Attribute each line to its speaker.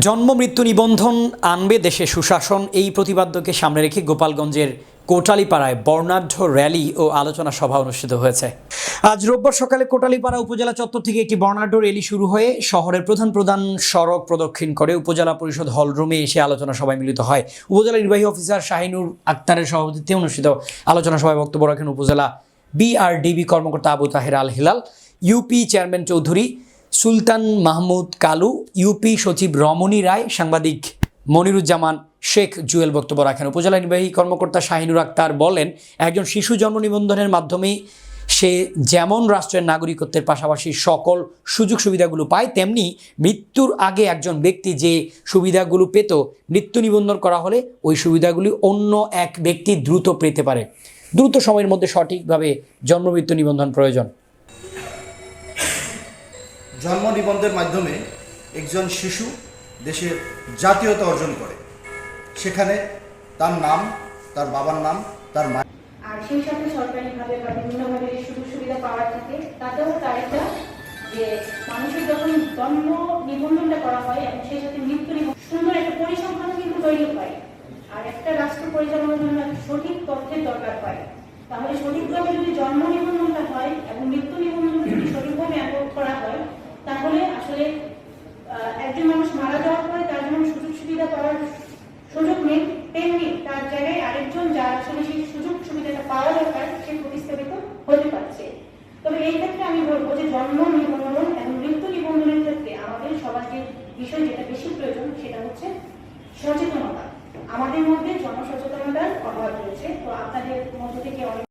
Speaker 1: জন্ম মৃত্যু নিবন্ধন আনবে দেশে সুশাসন, এই প্রতিপাদ্যকে সামনে রেখে গোপালগঞ্জের কোটালীপাড়ায় বর্ণাঢ্য র্যালি ও আলোচনা সভা অনুষ্ঠিত হয়েছে। আজ রোববার সকালে কোটালীপাড়া উপজেলা চত্বর থেকে একটি বর্ণাঢ্য র্যালি শুরু হয়ে শহরের প্রধান সড়ক প্রদক্ষিণ করে উপজেলা পরিষদ হল রুমে এসে আলোচনা সভায় মিলিত হয়। উপজেলা নির্বাহী অফিসার শাহিনুর আক্তারের সভাপতিত্বে অনুষ্ঠিত আলোচনা সভায় বক্তব্য রাখেন উপজেলা বিআরডিবি কর্মকর্তা Abu Taher Al Hilal, UP chairman Chowdhury Sultan Mahmud Kalu, UP সচিব রমণী রায়, সাংবাদিক মনিরুজ্জামান শেখ জুয়েল বক্তব্য রাখেন। উপজেলা নির্বাহী কর্মকর্তা শাহিনুর আক্তার বলেন, একজন শিশু জন্ম নিবন্ধনের মাধ্যমে সে যেমন রাষ্ট্রের নাগরিকত্বের পাশাপাশি সকল সুযোগ সুবিধাগুলো পায়, তেমনি মৃত্যুর আগে একজন ব্যক্তি যে সুবিধাগুলো পেত, মৃত্যু নিবন্ধন করা হলে ওই সুবিধাগুলি অন্য এক ব্যক্তি দ্রুত পেতে পারে। দ্রুত সময়ের মধ্যে সঠিকভাবে জন্ম মৃত্যু নিবন্ধন প্রয়োজন।
Speaker 2: জন্ম নিবন্ধনের মাধ্যমে একজন শিশু দেশের জাতীয়তা অর্জন করে। সেখানে তার নাম, তার বাবার নাম, তার মা,
Speaker 3: আর সেই সাথে সরকারিভাবে বা বিভিন্নভাবে যে সুযোগ সুবিধা পাওয়ার থাকে, তাতেও তার একটা যে মানুষের যখন জন্ম নিবন্ধনটা করা হয় এবং সেই সাথে মৃত্যু নিবন্ধন, সুন্দর একটা পরিসংখ্যান কিন্তু তৈরি হয়। আর একটা রাষ্ট্র পরিচালনার জন্য সঠিক তথ্যের দরকার হয়। তাহলে সঠিকভাবে যদি জন্ম নিবন্ধনটা হয় এবং মৃত্যু নিবন্ধন যদি সঠিকভাবে অ্যাপ্রুভ করা হয়, তাহলে আসলে একজন মানুষ মারা যাওয়ার পরে তার যেমন সুযোগ সুবিধা পাওয়ার সুযোগ নেই, তেমনি তার জায়গায় আরেকজন যার আসলে সেই সুযোগ সুবিধাটা পাওয়া দরকার সে প্রতিস্থাপিত হতে পারছে। তবে এই ক্ষেত্রে আমি বলবো যে জন্ম নিবন্ধন এবং মৃত্যু নিবন্ধনের ক্ষেত্রে আমাদের সবার যে বিষয় যেটা বেশি প্রয়োজন সেটা হচ্ছে সচেতনতা। আমাদের মধ্যে জনসচেতনতার অভাব রয়েছে। তো আপনাদের মধ্য থেকে অনেক